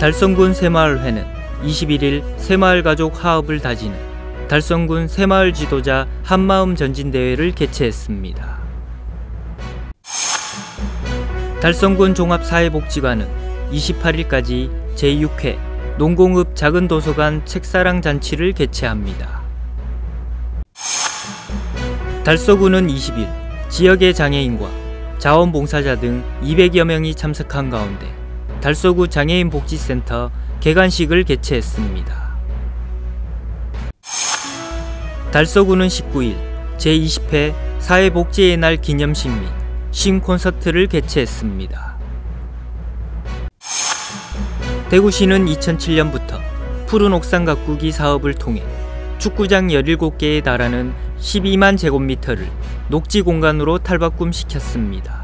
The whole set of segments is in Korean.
달성군 새마을회는 21일 새마을가족 화합을 다지는 달성군 새마을 지도자 한마음 전진대회를 개최했습니다. 달성군 종합사회복지관은 28일까지 제6회 농공읍 작은도서관 책사랑 잔치를 개최합니다. 달서구는 20일 지역의 장애인과 자원봉사자 등 200여 명이 참석한 가운데 달서구 장애인복지센터 개관식을 개최했습니다. 달서구는 19일 제20회 사회복지의 날 기념식 및 쉼 콘서트를 개최했습니다. 대구시는 2007년부터 푸른 옥상 가꾸기 사업을 통해 축구장 17개에 달하는 12만 제곱미터를 녹지 공간으로 탈바꿈시켰습니다.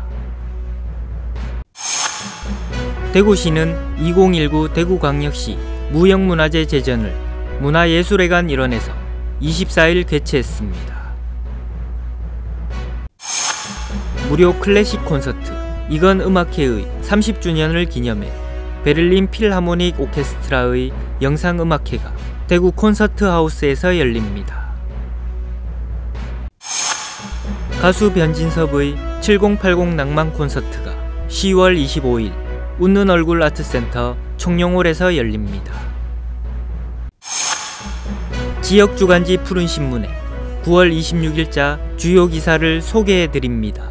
대구시는 2019 대구광역시 무형문화재 제전을 문화예술회관 일원에서 24일 개최했습니다. 무료 클래식 콘서트 이건 음악회의 30주년을 기념해 베를린 필하모닉 오케스트라의 영상음악회가 대구 콘서트하우스에서 열립니다. 가수 변진섭의 7080 낭만 콘서트가 10월 25일 웃는 얼굴 아트센터 청룡홀에서 열립니다. 지역 주간지 푸른신문에 9월 26일자 주요 기사를 소개해드립니다.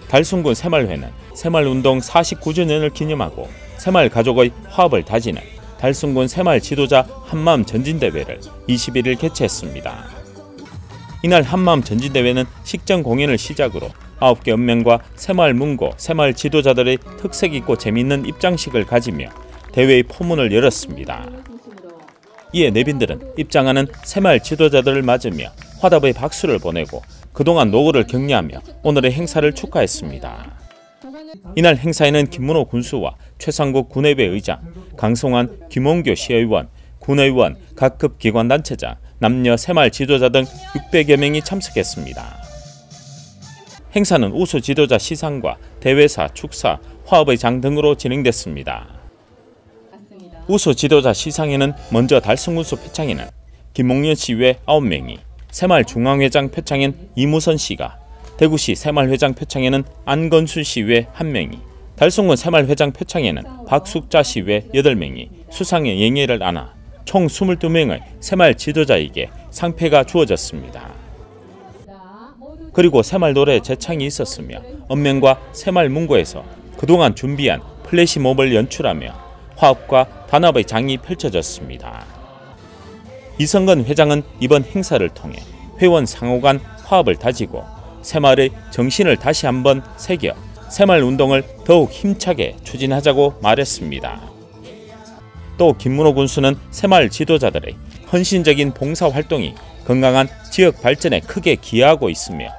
달성군 새마을회는 새마을운동 49주년을 기념하고 새마을 가족의 화합을 다지는 달성군 새마을 지도자 한마음 전진대회를 21일 개최했습니다. 이날 한마음 전진대회는 식전 공연을 시작으로 9개 읍면과 새마을 문고, 새마을 지도자들의 특색있고 재미있는 입장식을 가지며 대회의 포문을 열었습니다. 이에 내빈들은 입장하는 새마을 지도자들을 맞으며 화답의 박수를 보내고 그동안 노고를 격려하며 오늘의 행사를 축하했습니다. 이날 행사에는 김문호 군수와 최상국 군의회 의장, 강성환, 김홍교 시의원, 군의원, 각급 기관단체장, 남녀 새마을 지도자 등 600여 명이 참석했습니다. 행사는 우수 지도자 시상과 대회사, 축사, 화합의 장 등으로 진행됐습니다. 우수 지도자 시상에는 먼저 달성군수 표창에는 김홍련 씨 외 9명이, 새마을 중앙회장 표창엔 이무선 씨가, 대구시 새마을회장 표창에는 안건순 씨 외 1명이, 달성군 새마을회장 표창에는 박숙자 씨 외 8명이 수상의 영예를 안아 총 22명의 새마을 지도자에게 상패가 주어졌습니다. 그리고 새마을 노래 제창이 있었으며 읍면과 새마을 문고에서 그동안 준비한 플래시몹을 연출하며 화합과 단합의 장이 펼쳐졌습니다. 이성근 회장은 이번 행사를 통해 회원 상호 간 화합을 다지고 새마을의 정신을 다시 한번 새겨 새마을 운동을 더욱 힘차게 추진하자고 말했습니다. 또 김문호 군수는 새마을 지도자들의 헌신적인 봉사활동이 건강한 지역 발전에 크게 기여하고 있으며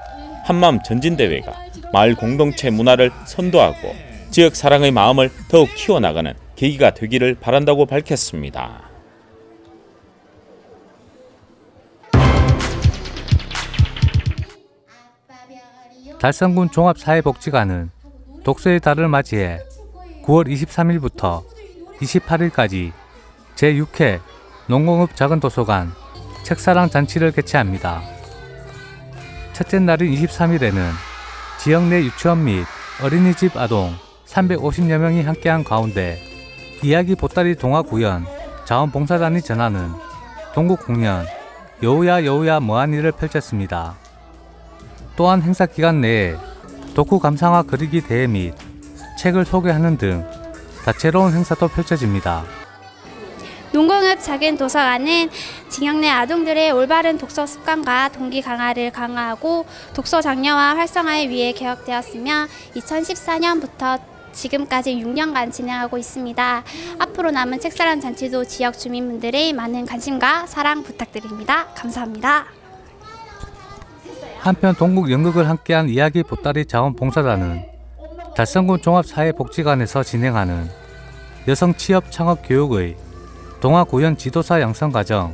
한마음 전진대회가 마을 공동체 문화를 선도하고 지역 사랑의 마음을 더욱 키워나가는 계기가 되기를 바란다고 밝혔습니다. 달성군 종합사회복지관은 독서의 달을 맞이해 9월 23일부터 28일까지 제6회 농공읍 작은도서관 책사랑 잔치를 개최합니다. 첫째 날인 23일에는 지역 내 유치원 및 어린이집 아동 350여 명이 함께한 가운데 이야기 보따리 동화 구연, 자원봉사단이 전하는 동국 공연 여우야 여우야 뭐하니를 펼쳤습니다. 또한 행사 기간 내에 독후 감상화 그리기 대회 및 책을 소개하는 등 다채로운 행사도 펼쳐집니다. 농공읍 작은 도서관은 지역 내 아동들의 올바른 독서 습관과 동기 강화를 강화하고 독서 장려와 활성화를 위해 개업되었으며 2014년부터 지금까지 6년간 진행하고 있습니다. 앞으로 남은 책사랑 잔치도 지역 주민분들의 많은 관심과 사랑 부탁드립니다. 감사합니다. 한편 동국 연극을 함께한 이야기 보따리 자원봉사단은 달성군 종합사회복지관에서 진행하는 여성 취업 창업 교육의 동화 구연 지도사 양성과정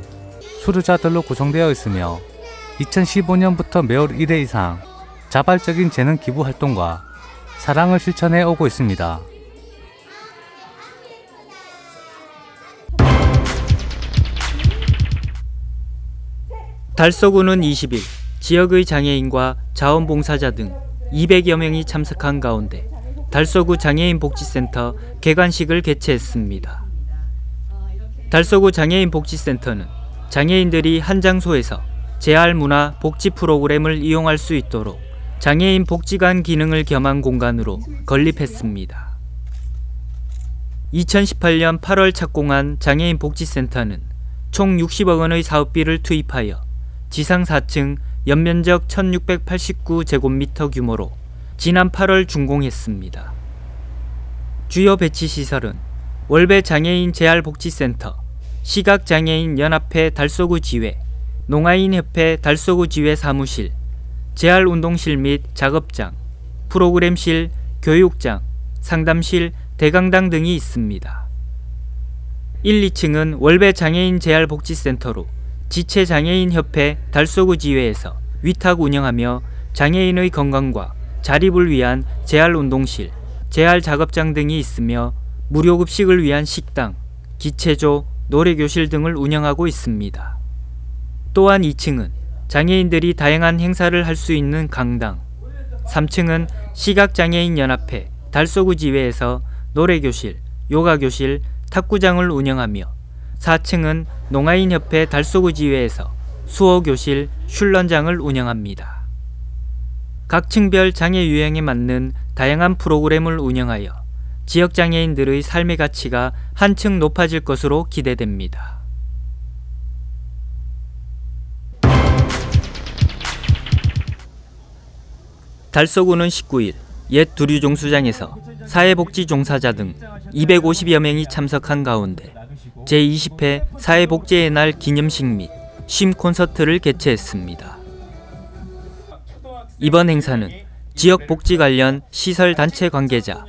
수료자들로 구성되어 있으며 2015년부터 매월 1회 이상 자발적인 재능 기부 활동과 사랑을 실천해 오고 있습니다. 달서구는 20일 지역의 장애인과 자원봉사자 등 200여 명이 참석한 가운데 달서구 장애인 복지센터 개관식을 개최했습니다. 달서구 장애인 복지센터는 장애인들이 한 장소에서 재활 문화 복지 프로그램을 이용할 수 있도록 장애인 복지관 기능을 겸한 공간으로 건립했습니다. 2018년 8월 착공한 장애인 복지센터는 총 60억 원의 사업비를 투입하여 지상 4층 연면적 1689제곱미터 규모로 지난 8월 준공했습니다. 주요 배치 시설은 월배 장애인 재활복지센터, 시각장애인 연합회 달서구 지회, 농아인협회 달서구 지회 사무실, 재활운동실 및 작업장, 프로그램실, 교육장, 상담실, 대강당 등이 있습니다. 1, 2층은 월배 장애인 재활복지센터로 지체장애인협회 달서구 지회에서 위탁 운영하며 장애인의 건강과 자립을 위한 재활운동실, 재활작업장 등이 있으며 무료급식을 위한 식당, 기체조, 노래교실 등을 운영하고 있습니다. 또한 2층은 장애인들이 다양한 행사를 할 수 있는 강당, 3층은 시각장애인연합회 달서구 지회에서 노래교실, 요가교실, 탁구장을 운영하며 4층은 농아인협회 달서구 지회에서 수어교실, 슐런장을 운영합니다. 각 층별 장애 유형에 맞는 다양한 프로그램을 운영하여 지역장애인들의 삶의 가치가 한층 높아질 것으로 기대됩니다. 달서구는 19일 옛 두류종수장에서 사회복지 종사자 등 250여 명이 참석한 가운데 제20회 사회복지의 날 기념식 및 쉼 콘서트를 개최했습니다. 이번 행사는 지역 복지 관련 시설 단체 관계자,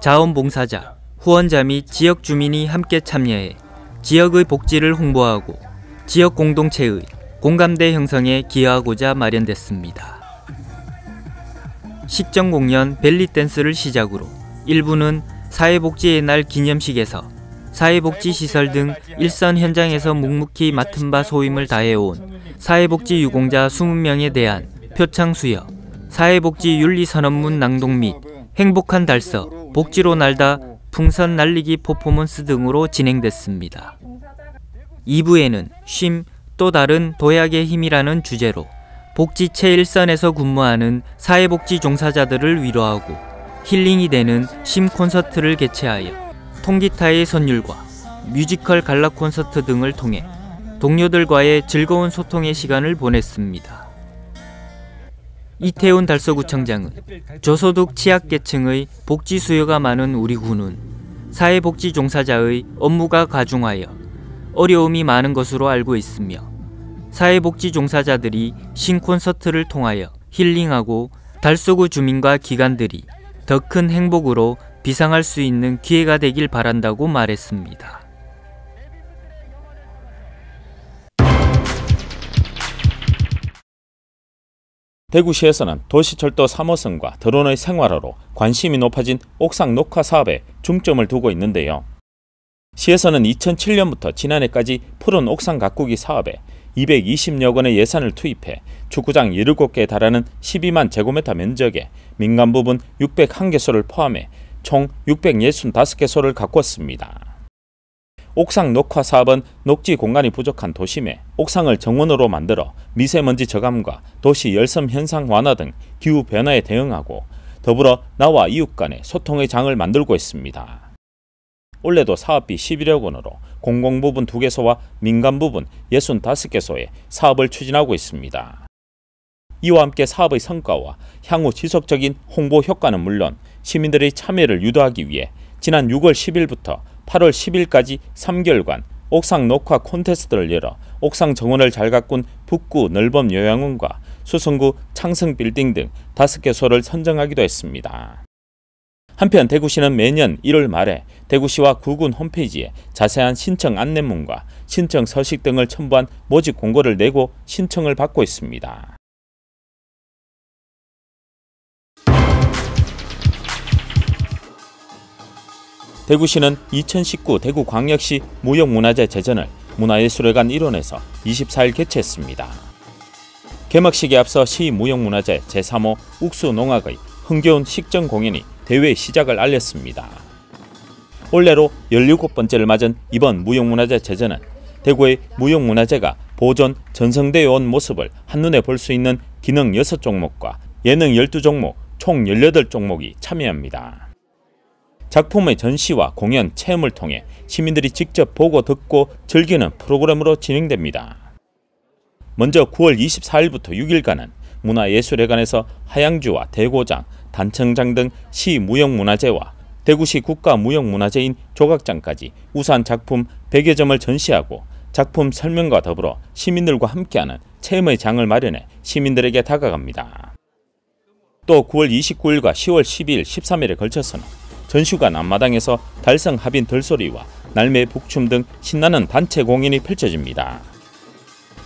자원봉사자, 후원자 및 지역 주민이 함께 참여해 지역의 복지를 홍보하고 지역 공동체의 공감대 형성에 기여하고자 마련됐습니다. 식전 공연 벨리댄스를 시작으로 일부는 사회복지의 날 기념식에서 사회복지시설 등 일선 현장에서 묵묵히 맡은 바 소임을 다해온 사회복지 유공자 20명에 대한 표창 수여, 사회복지 윤리선언문 낭독 및 행복한 달서, 복지로 날다 풍선 날리기 퍼포먼스 등으로 진행됐습니다. 2부에는 쉼, 또 다른 도약의 힘이라는 주제로 복지 최일선에서 근무하는 사회복지 종사자들을 위로하고 힐링이 되는 쉼 콘서트를 개최하여 통기타의 선율과 뮤지컬 갈라 콘서트 등을 통해 동료들과의 즐거운 소통의 시간을 보냈습니다. 이태훈 달서구청장은 저소득 취약계층의 복지 수요가 많은 우리 구는 사회복지 종사자의 업무가 가중하여 어려움이 많은 것으로 알고 있으며 사회복지 종사자들이 쉼콘서트를 통하여 힐링하고 달서구 주민과 기관들이 더 큰 행복으로 비상할 수 있는 기회가 되길 바란다고 말했습니다. 대구시에서는 도시철도 3호선과 드론의 생활화로 관심이 높아진 옥상 녹화 사업에 중점을 두고 있는데요. 시에서는 2007년부터 지난해까지 푸른 옥상 가꾸기 사업에 220여 건의 예산을 투입해 축구장 17개에 달하는 12만 제곱미터 면적에 민간 부분 601개소를 포함해 총 665개소를 가꾸었습니다. 옥상 녹화 사업은 녹지 공간이 부족한 도심에 옥상을 정원으로 만들어 미세먼지 저감과 도시 열섬 현상 완화 등 기후 변화에 대응하고 더불어 나와 이웃 간의 소통의 장을 만들고 있습니다. 올해도 사업비 11억 원으로 공공 부분 2개소와 민간 부분 65개소에 사업을 추진하고 있습니다. 이와 함께 사업의 성과와 향후 지속적인 홍보 효과는 물론 시민들의 참여를 유도하기 위해 지난 6월 10일부터 8월 10일까지 3개월간 옥상 녹화 콘테스트를 열어 옥상 정원을 잘 가꾼 북구 넓은 요양원과 수성구 창성빌딩 등 5개소를 선정하기도 했습니다. 한편 대구시는 매년 1월 말에 대구시와 구군 홈페이지에 자세한 신청 안내문과 신청 서식 등을 첨부한 모집 공고를 내고 신청을 받고 있습니다. 대구시는 2019 대구광역시 무형문화재 제전을 문화예술회관 일원에서 24일 개최했습니다. 개막식에 앞서 시 무형문화재 제3호 욱수농악의 흥겨운 식전 공연이 대회 시작을 알렸습니다. 올해로 17번째를 맞은 이번 무형문화재 제전은 대구의 무형문화재가 보존, 전성되어 온 모습을 한눈에 볼 수 있는 기능 6종목과 예능 12종목, 총 18종목이 참여합니다. 작품의 전시와 공연, 체험을 통해 시민들이 직접 보고 듣고 즐기는 프로그램으로 진행됩니다. 먼저 9월 24일부터 6일간은 문화예술회관에서 하양주와 대고장, 단청장 등 시 무형문화재와 대구시 국가무형문화재인 조각장까지 우수한 작품 100여 점을 전시하고 작품 설명과 더불어 시민들과 함께하는 체험의 장을 마련해 시민들에게 다가갑니다. 또 9월 29일과 10월 12일, 13일에 걸쳐서는 전시관 앞마당에서 달성 합인 들소리와 날매 북춤 등 신나는 단체 공연이 펼쳐집니다.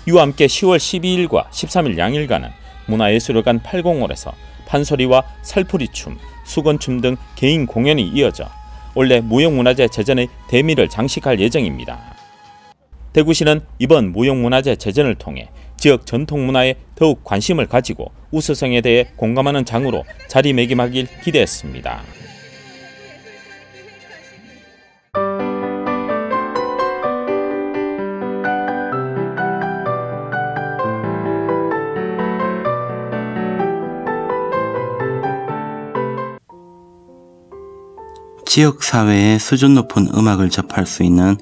이와 함께 10월 12일과 13일 양일간은 문화예술회관 8공홀에서 판소리와 살풀이춤, 수건춤 등 개인 공연이 이어져 올해 무형문화재 제전의 대미를 장식할 예정입니다. 대구시는 이번 무형문화재 제전을 통해 지역 전통문화에 더욱 관심을 가지고 우수성에 대해 공감하는 장으로 자리매김하길 기대했습니다. 지역사회에 수준 높은 음악을 접할 수 있는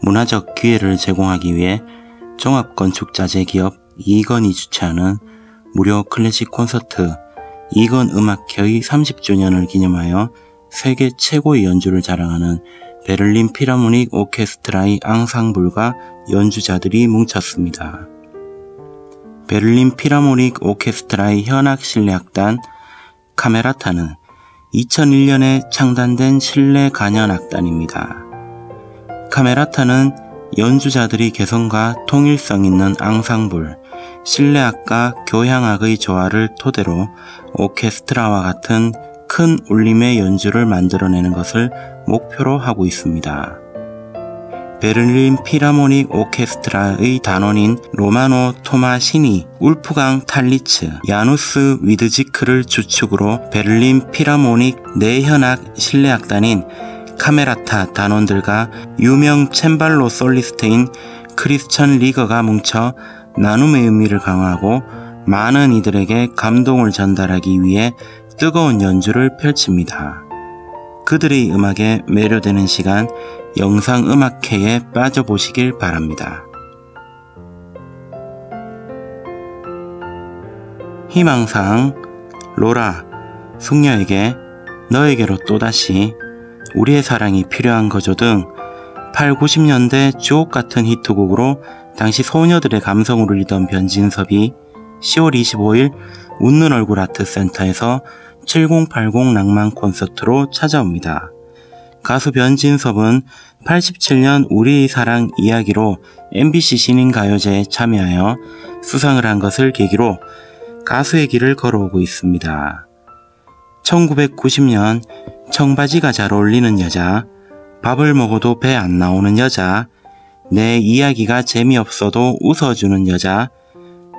문화적 기회를 제공하기 위해 종합건축자재기업 이건이 주최하는 무료 클래식 콘서트 이건 음악회의 30주년을 기념하여 세계 최고의 연주를 자랑하는 베를린 필하모닉 오케스트라의 앙상블과 연주자들이 뭉쳤습니다. 베를린 필하모닉 오케스트라의 현악 실내악단 카메라타는 2001년에 창단된 실내 간현악단입니다. 카메라타는 연주자들이 개성과 통일성 있는 앙상블, 실내악과 교향악의 조화를 토대로 오케스트라와 같은 큰 울림의 연주를 만들어내는 것을 목표로 하고 있습니다. 베를린 필하모닉 오케스트라의 단원인 로마노 토마시니, 울프강 탈리츠, 야누스 위드지크를 주축으로 베를린 필하모닉 내현악 실내악단인 카메라타 단원들과 유명 챈발로 솔리스트인 크리스천 리거가 뭉쳐 나눔의 의미를 강화하고 많은 이들에게 감동을 전달하기 위해 뜨거운 연주를 펼칩니다. 그들의 음악에 매료되는 시간, 영상음악회에 빠져보시길 바랍니다. 희망사항, 로라, 숙녀에게, 너에게로 또다시, 우리의 사랑이 필요한 거죠 등 8, 90년대 주옥같은 히트곡으로 당시 소녀들의 감성을 울리던 변진섭이 10월 25일 웃는 얼굴 아트센터에서 7080 낭만 콘서트로 찾아옵니다. 가수 변진섭은 87년 우리의 사랑 이야기로 MBC 신인가요제에 참여하여 수상을 한 것을 계기로 가수의 길을 걸어오고 있습니다. 1990년 청바지가 잘 어울리는 여자, 밥을 먹어도 배 안 나오는 여자, 내 이야기가 재미없어도 웃어주는 여자,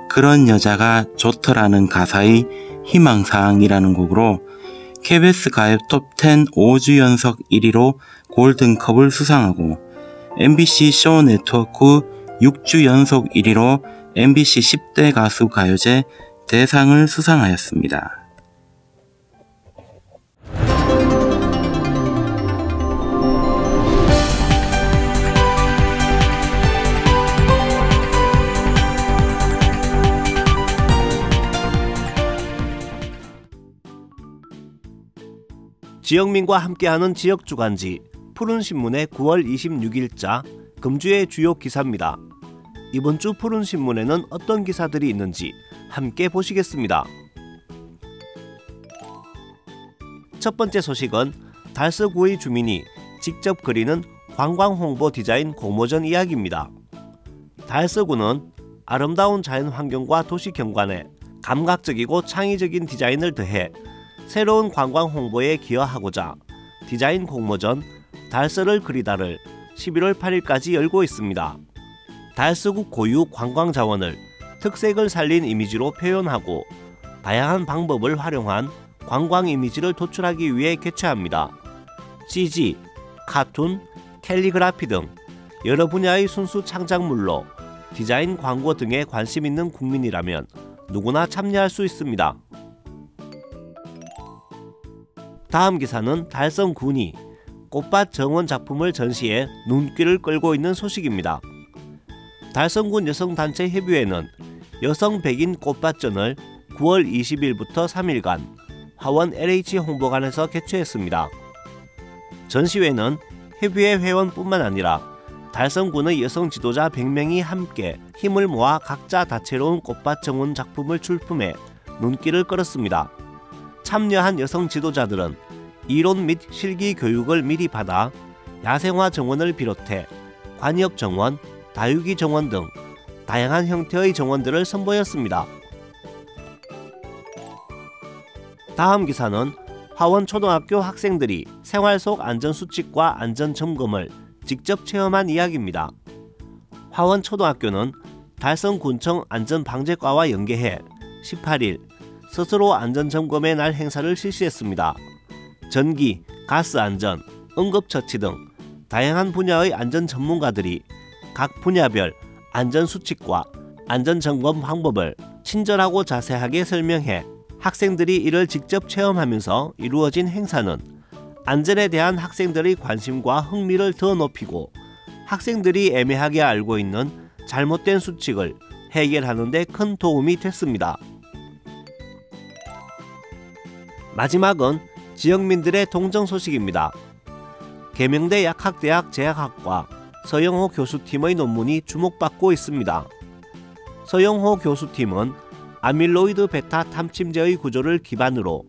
그런 여자가 좋더라는 가사의 희망사항이라는 곡으로 KBS 가요 톱10 5주 연속 1위로 골든컵을 수상하고 MBC 쇼 네트워크 6주 연속 1위로 MBC 10대 가수 가요제 대상을 수상하였습니다. 지역민과 함께하는 지역주간지 푸른신문의 9월 26일자 금주의 주요 기사입니다. 이번 주 푸른신문에는 어떤 기사들이 있는지 함께 보시겠습니다. 첫 번째 소식은 달서구의 주민이 직접 그리는 관광홍보 디자인 공모전 이야기입니다. 달서구는 아름다운 자연환경과 도시 경관에 감각적이고 창의적인 디자인을 더해 새로운 관광 홍보에 기여하고자 디자인 공모전 달서를 그리다를 11월 8일까지 열고 있습니다. 달서구 고유 관광자원을 특색을 살린 이미지로 표현하고 다양한 방법을 활용한 관광 이미지를 도출하기 위해 개최합니다. CG, 카툰, 캘리그라피 등 여러 분야의 순수 창작물로 디자인 광고 등에 관심 있는 국민이라면 누구나 참여할 수 있습니다. 다음 기사는 달성군이 꽃밭 정원 작품을 전시해 눈길을 끌고 있는 소식입니다. 달성군 여성단체협의회는 여성 백인 꽃밭전을 9월 20일부터 3일간 화원 LH 홍보관에서 개최했습니다. 전시회는 협의회 회원뿐만 아니라 달성군의 여성 지도자 100명이 함께 힘을 모아 각자 다채로운 꽃밭 정원 작품을 출품해 눈길을 끌었습니다. 참여한 여성 지도자들은 이론 및 실기 교육을 미리 받아 야생화 정원을 비롯해 관엽 정원, 다육이 정원 등 다양한 형태의 정원들을 선보였습니다. 다음 기사는 화원초등학교 학생들이 생활 속 안전수칙과 안전점검을 직접 체험한 이야기입니다. 화원초등학교는 달성군청 안전방재과와 연계해 18일 스스로 안전점검의 날 행사를 실시했습니다. 전기, 가스 안전, 응급처치 등 다양한 분야의 안전 전문가들이 각 분야별 안전수칙과 안전점검 방법을 친절하고 자세하게 설명해 학생들이 이를 직접 체험하면서 이루어진 행사는 안전에 대한 학생들의 관심과 흥미를 더 높이고 학생들이 애매하게 알고 있는 잘못된 수칙을 해결하는 데 큰 도움이 됐습니다. 마지막은 지역민들의 동정 소식입니다. 계명대 약학대학 제약학과 서영호 교수팀의 논문이 주목받고 있습니다. 서영호 교수팀은 아밀로이드 베타 탐침제의 구조를 기반으로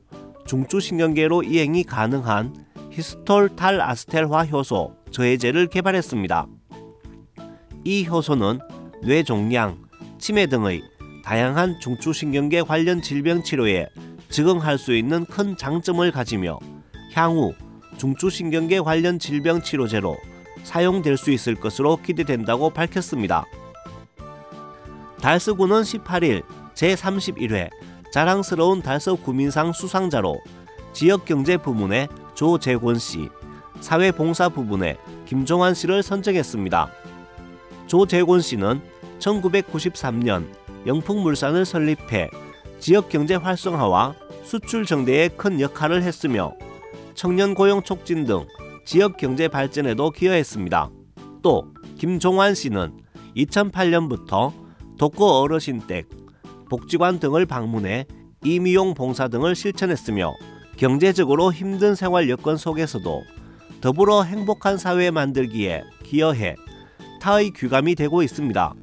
중추신경계로 이행이 가능한 히스톨탈아스텔화 효소 저해제를 개발했습니다. 이 효소는 뇌종양, 치매 등의 다양한 중추신경계 관련 질병 치료에 적응할 수 있는 큰 장점을 가지며 향후 중추신경계 관련 질병 치료제로 사용될 수 있을 것으로 기대된다고 밝혔습니다. 달서구는 18일 제31회 자랑스러운 달서 구민상 수상자로 지역경제부문의 조재곤씨, 사회봉사부문의 김종환씨를 선정했습니다. 조재곤씨는 1993년 영풍물산을 설립해 지역경제 활성화와 수출 정대에 큰 역할을 했으며 청년 고용 촉진 등 지역경제 발전에도 기여했습니다. 또 김종환씨는 2008년부터 독거 어르신댁, 복지관 등을 방문해 임의용 봉사 등을 실천했으며 경제적으로 힘든 생활 여건 속에서도 더불어 행복한 사회 만들기에 기여해 타의 귀감이 되고 있습니다.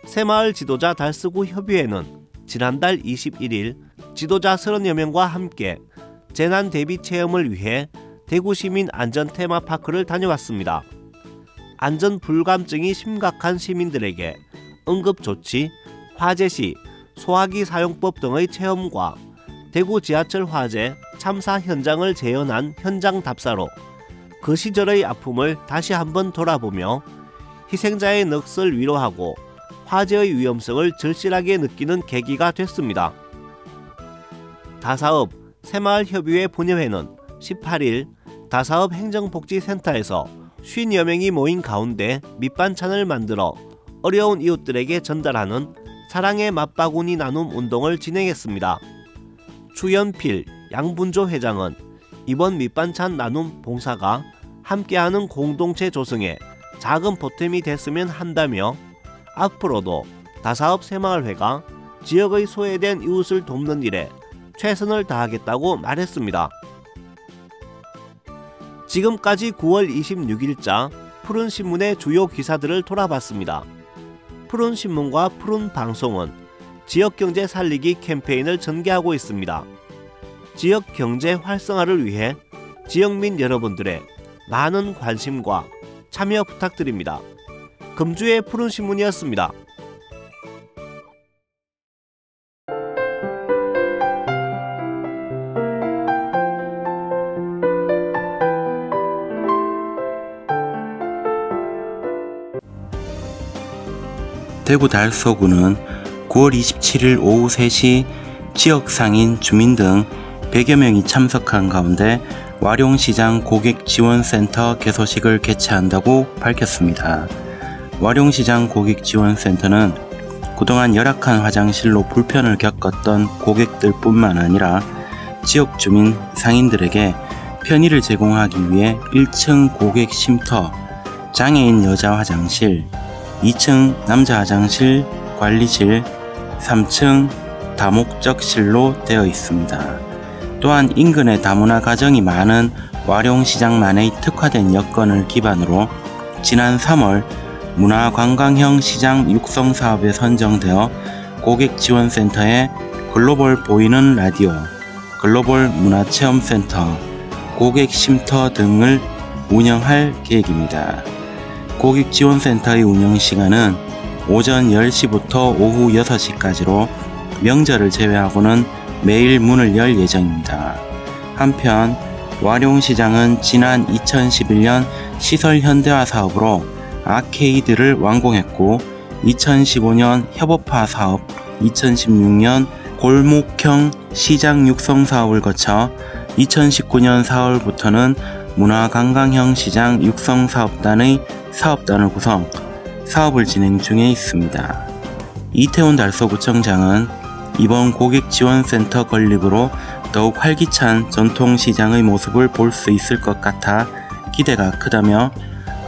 새마을 지도자 달서구 협의회는 지난달 21일 지도자 30여 명과 함께 재난 대비 체험을 위해 대구시민 안전 테마파크를 다녀왔습니다. 안전 불감증이 심각한 시민들에게 응급조치, 화재 시 소화기 사용법 등의 체험과 대구 지하철 화재 참사 현장을 재현한 현장 답사로 그 시절의 아픔을 다시 한번 돌아보며 희생자의 넋을 위로하고 화재의 위험성을 절실하게 느끼는 계기가 됐습니다. 다사업 새마을협의회 분여회는 18일 다사업 행정복지센터에서 50여 명이 모인 가운데 밑반찬을 만들어 어려운 이웃들에게 전달하는 사랑의 맛바구니 나눔 운동을 진행했습니다. 추연필 양분조 회장은 이번 밑반찬 나눔 봉사가 함께하는 공동체 조성에 작은 보탬이 됐으면 한다며 앞으로도 다사업 새마을회가 지역의 소외된 이웃을 돕는 일에 최선을 다하겠다고 말했습니다. 지금까지 9월 26일자 푸른신문의 주요 기사들을 돌아봤습니다. 푸른신문과 푸른방송은 지역경제 살리기 캠페인을 전개하고 있습니다. 지역경제 활성화를 위해 지역민 여러분들의 많은 관심과 참여 부탁드립니다. 금주의 푸른신문이었습니다. 대구 달서구는 9월 27일 오후 3시 지역 상인, 주민 등 100여 명이 참석한 가운데 와룡시장 고객지원센터 개소식을 개최한다고 밝혔습니다. 와룡시장 고객지원센터는 그동안 열악한 화장실로 불편을 겪었던 고객들 뿐만 아니라 지역 주민, 상인들에게 편의를 제공하기 위해 1층 고객 쉼터, 장애인 여자 화장실, 2층 남자 화장실, 관리실, 3층 다목적실로 되어 있습니다. 또한 인근에 다문화 가정이 많은 와룡시장만의 특화된 여건을 기반으로 지난 3월 문화관광형 시장 육성 사업에 선정되어 고객지원센터에 글로벌 보이는 라디오, 글로벌 문화체험센터, 고객쉼터 등을 운영할 계획입니다. 고객지원센터의 운영시간은 오전 10시부터 오후 6시까지로 명절을 제외하고는 매일 문을 열 예정입니다. 한편 와룡시장은 지난 2011년 시설 현대화 사업으로 아케이드를 완공했고 2015년 협업화 사업, 2016년 골목형 시장 육성 사업을 거쳐 2019년 4월부터는 문화관광형 시장 육성 사업단의 사업단을 구성, 사업을 진행 중에 있습니다. 이태원 달서구청장은 이번 고객지원센터 건립으로 더욱 활기찬 전통시장의 모습을 볼 수 있을 것 같아 기대가 크다며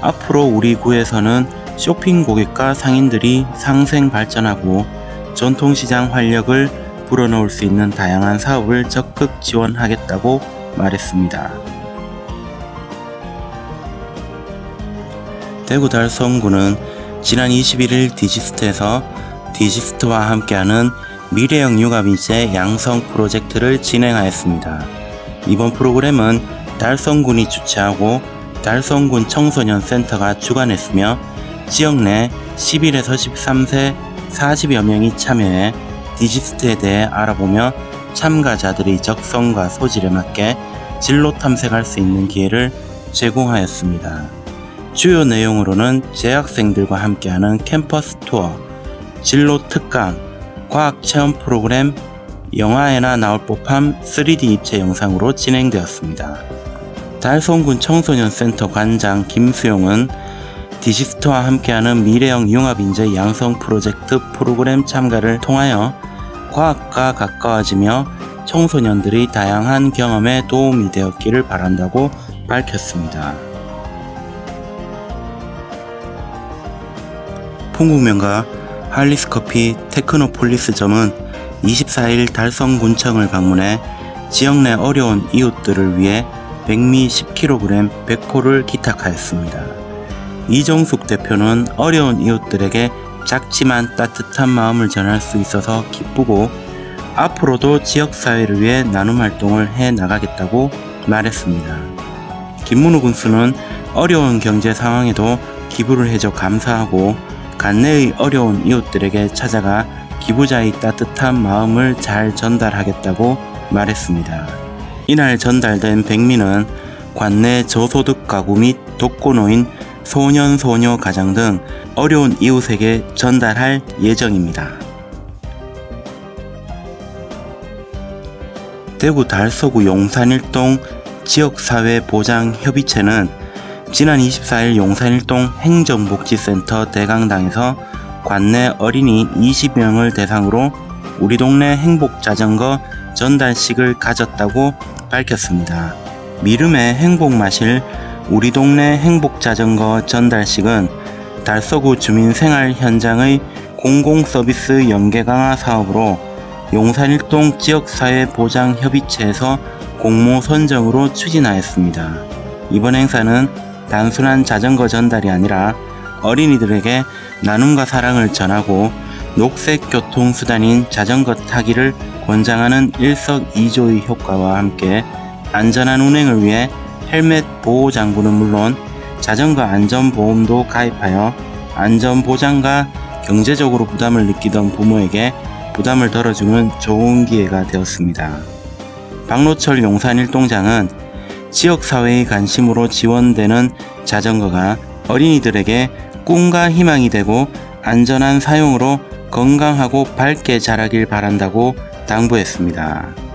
앞으로 우리 구에서는 쇼핑 고객과 상인들이 상생 발전하고 전통시장 활력을 불어넣을 수 있는 다양한 사업을 적극 지원하겠다고 말했습니다. 대구 달성구는 지난 21일 디지스트에서 디지스트와 함께하는 미래형 융합인재 양성 프로젝트를 진행하였습니다. 이번 프로그램은 달성군이 주최하고 달성군 청소년 센터가 주관했으며 지역 내 11에서 13세 40여 명이 참여해 디지스트에 대해 알아보며 참가자들의 적성과 소질에 맞게 진로 탐색할 수 있는 기회를 제공하였습니다. 주요 내용으로는 재학생들과 함께하는 캠퍼스 투어, 진로 특강, 과학체험 프로그램, 영화에나 나올 법한 3D 입체 영상으로 진행되었습니다. 달성군 청소년센터 관장 김수용은 디지스트와 함께하는 미래형 융합인재 양성 프로젝트 프로그램 참가를 통하여 과학과 가까워지며 청소년들의 다양한 경험에 도움이 되었기를 바란다고 밝혔습니다. 풍국명가 할리스커피 테크노폴리스점은 24일 달성군청을 방문해 지역 내 어려운 이웃들을 위해 백미 10kg 100포를 기탁하였습니다. 이정숙 대표는 어려운 이웃들에게 작지만 따뜻한 마음을 전할 수 있어서 기쁘고 앞으로도 지역사회를 위해 나눔 활동을 해 나가겠다고 말했습니다. 김문우 군수는 어려운 경제 상황에도 기부를 해줘 감사하고 관내의 어려운 이웃들에게 찾아가 기부자의 따뜻한 마음을 잘 전달하겠다고 말했습니다. 이날 전달된 백미는 관내 저소득 가구 및 독거노인, 소년, 소녀 가정 등 어려운 이웃에게 전달할 예정입니다. 대구 달서구 용산일동 지역사회보장협의체는 지난 24일 용산일동 행정복지센터 대강당에서 관내 어린이 20명을 대상으로 우리 동네 행복자전거 전달식을 가졌다고 밝혔습니다. 미름의 행복마실 우리 동네 행복자전거 전달식은 달서구 주민생활 현장의 공공서비스 연계 강화 사업으로 용산일동 지역사회보장협의체에서 공모 선정으로 추진하였습니다. 이번 행사는 단순한 자전거 전달이 아니라 어린이들에게 나눔과 사랑을 전하고 녹색 교통수단인 자전거 타기를 권장하는 일석이조의 효과와 함께 안전한 운행을 위해 헬멧 보호장구는 물론 자전거 안전보험도 가입하여 안전보장과 경제적으로 부담을 느끼던 부모에게 부담을 덜어주는 좋은 기회가 되었습니다. 박노철 용산일동장은 지역사회의 관심으로 지원되는 자전거가 어린이들에게 꿈과 희망이 되고 안전한 사용으로 건강하고 밝게 자라길 바란다고 당부했습니다.